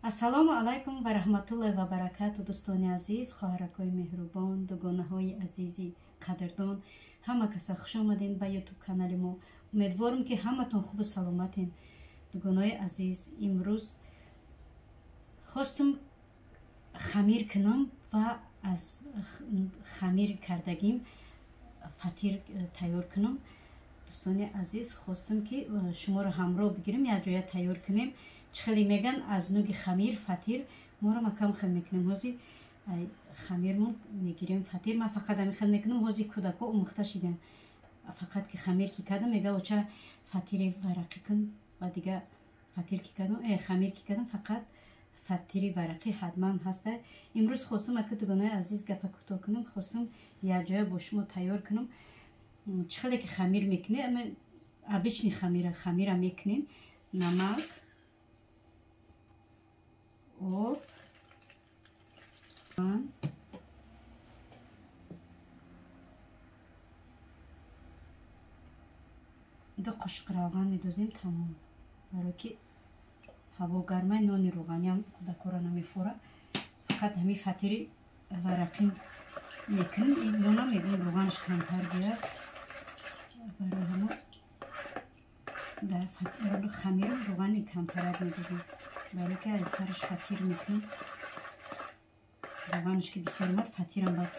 Ассалому алайкум ва раҳматуллоҳи ва баракату дӯстони азиз, хоҳаракҳои меҳрубон, дугонаҳои азизи қадрдон, ҳама каса хуш омадем ба ютуб канали мо. Умедворам ки ҳаматон хубу саломатем. Дугонаҳои азиз, имрӯз хостум хамир кунам ва аз хамир кардагим фатир тайёр кунам. Дӯстони азиз, хостам ки шуморо ҳамроҳ бигирем, якҷоя тайёр кунем. Чхели меган аз нуги хамир фатир моро макам хел мекунем. ҳозир хамирмон мегирем фатир. Ман фақат ами хел мекунам. ҳозир кӯдако омӯхта шидан. Фақат ки хамир ки кардам мега оча фатири варақӣ кун ва дига фатир ки кардам хамир ки кардам фақат фатири варақӣ ҳатман ҳаста. имрӯз хостам ака дугонаи азиз гапа кӯтоҳ кунам. Хостам якҷоя бо шумо тайёр кунам. Чхеле ки хамир мекунем, обични хамира мекунем. Намак, об, ду қошиқ равған медозем тамом. Барои ки ҳаво гармай нони рӯғаниам кӯдакора намефора. Фақат ҳами фатири варақӣ мекунем. Нона мебинем рӯғанаш камтар бияд. Барои ҳама дар хамирам рӯғани камтарак медозем. Барои ки аз сараш фатир мекунем. рӯғанаш ки бисёр омад, фатирам баъд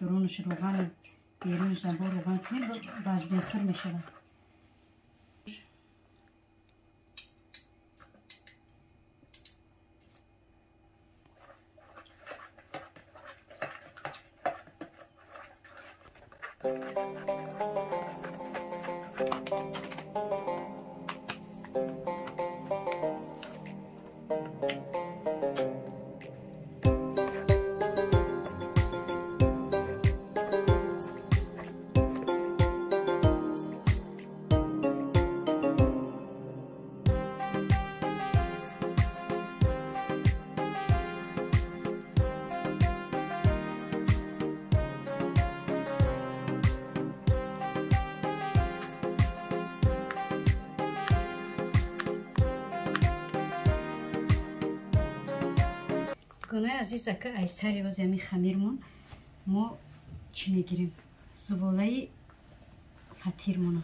дуронаш рӯғани берунаш занбор рӯған кунем, вазнинхир мешавад. Дугонаи азиз, ака ай сари ози ами хамирмон мо чӣ мегирем? Зуволаи фатирмона.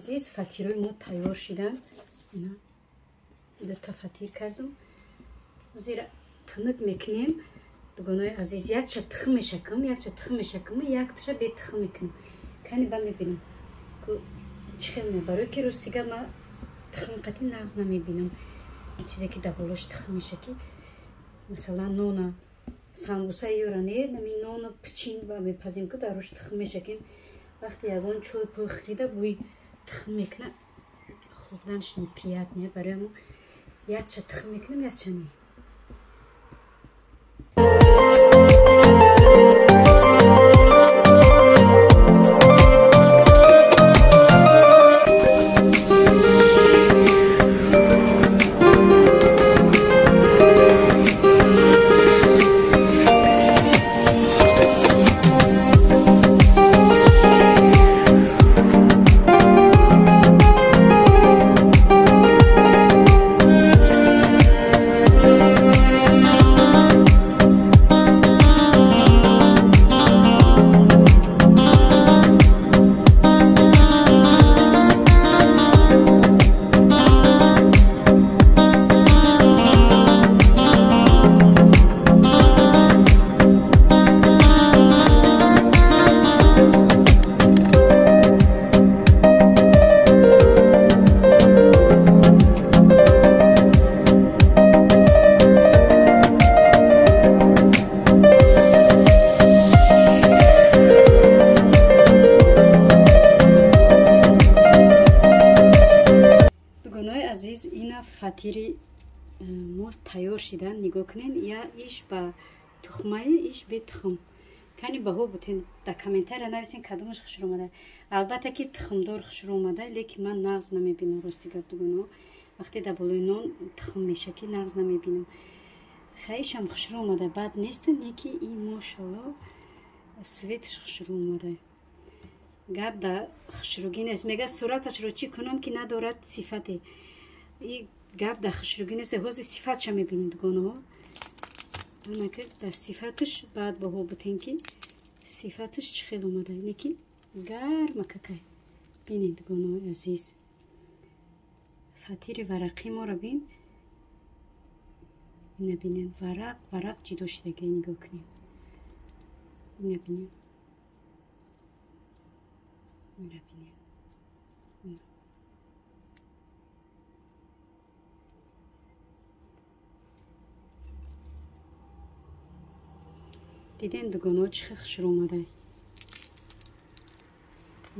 азиз, фатирои мо тайёр шуданд. Ина дута фатир кардам. зира тунук мекунем. дугонои азиз, якша тухм мешакам, якша тухм мешакам, якташа бетухм мекунам. кани ба мебинам ку чӣ хел мебаро ки ростига ма тухм қати нағз намебинам. чизе ки даболош тухм мешаки масалан нона самбуса ёране нами нона пичин ва мепазим ку дарош тухм мешаким. вақте ягон чой пӯй хӯрида бӯи тухм мекуна хӯрданаш неприятне. барои мо якча тухм мекунам, якча не. фатири мо тайёр шудан. нигоҳ кунед, я иш ба тухмае, иш бе тухм. кани баҳо бутен дар комментария нависен кадомаш хушрӯ омада. албатта ки тухмдор хушрӯ омада, лекин ман нағз намебинам. рости гап дугоно вақте дар болои нон тухм мешаки нағз намебинам. хаишам хушрӯ омада, бад нест. неки ин мошалло светш хушрӯ омада. гап да хушрӯгӣ нест. мега сураташро чӣ кунам ки надорад сифате. и гап да хушрӯгӣ нест. ҳозир сифатша мебинед дугонаҳо. дар сифаташ баъд баҳо бутен ки сифаташ чӣ хел омада. неки гарма какай. бинед дугонаҳои азиз, фатири варақи моро бин. ина бинед, варақ ҷудо шудага. нигоҳ кунед, ина бинед, ина бинед. диден дугонаҳо чӣ хел хушрӯ омада.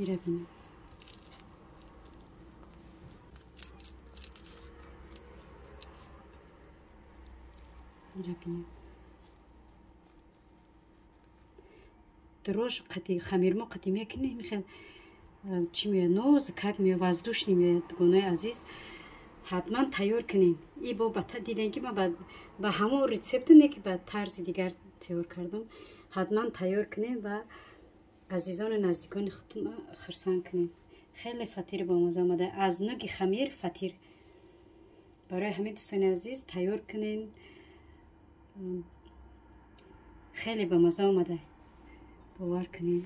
ира бинед. ира бинед. дрож қати хамирмо қати мекунем. хел чӣ меояд, нозик как меояд, воздушни меояд. дугонаҳои азиз, ҳатман тайёр кунед. и бо дидем ки ман ба ҳамон рецепте не ки ба тарзи дигар тайёр кардам. ҳатман тайёр кунед ва азизони наздикони худтон хурсанд кунед. хеле фатири бомаза омада. аз нуги хамир фатир. барои ҳамин дӯстони азиз тайёр кунед. хеле бомаза омада. бовар кунед.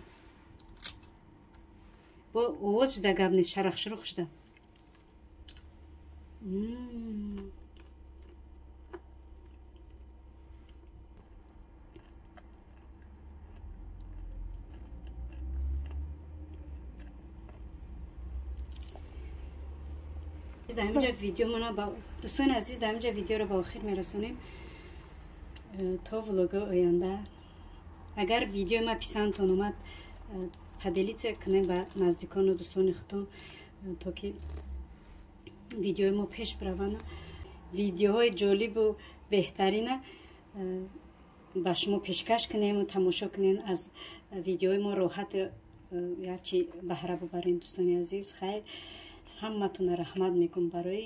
бо овоз шуда гап нест, шарахшурух шуда. дар инҷа видеомона дӯстони азиз, дар инҷа видеоро ба охир мерасонем. то влогаи оянда, агар видеои ма писандтон омад, поделитсия кунем ба наздикону дӯстони худтон, то ки видеои мо пеш бараванд. видеоҳои ҷолибу беҳтарина ба шумо пешкаш кунем, тамошо кунем. аз видеои мо роҳат якчи баҳра бубарем. дӯстони азиз, хайр, ҳаматонро раҳмат мекунам барои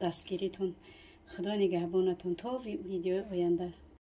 дастгиритон. худо нигаҳбонатон то видеои оянда.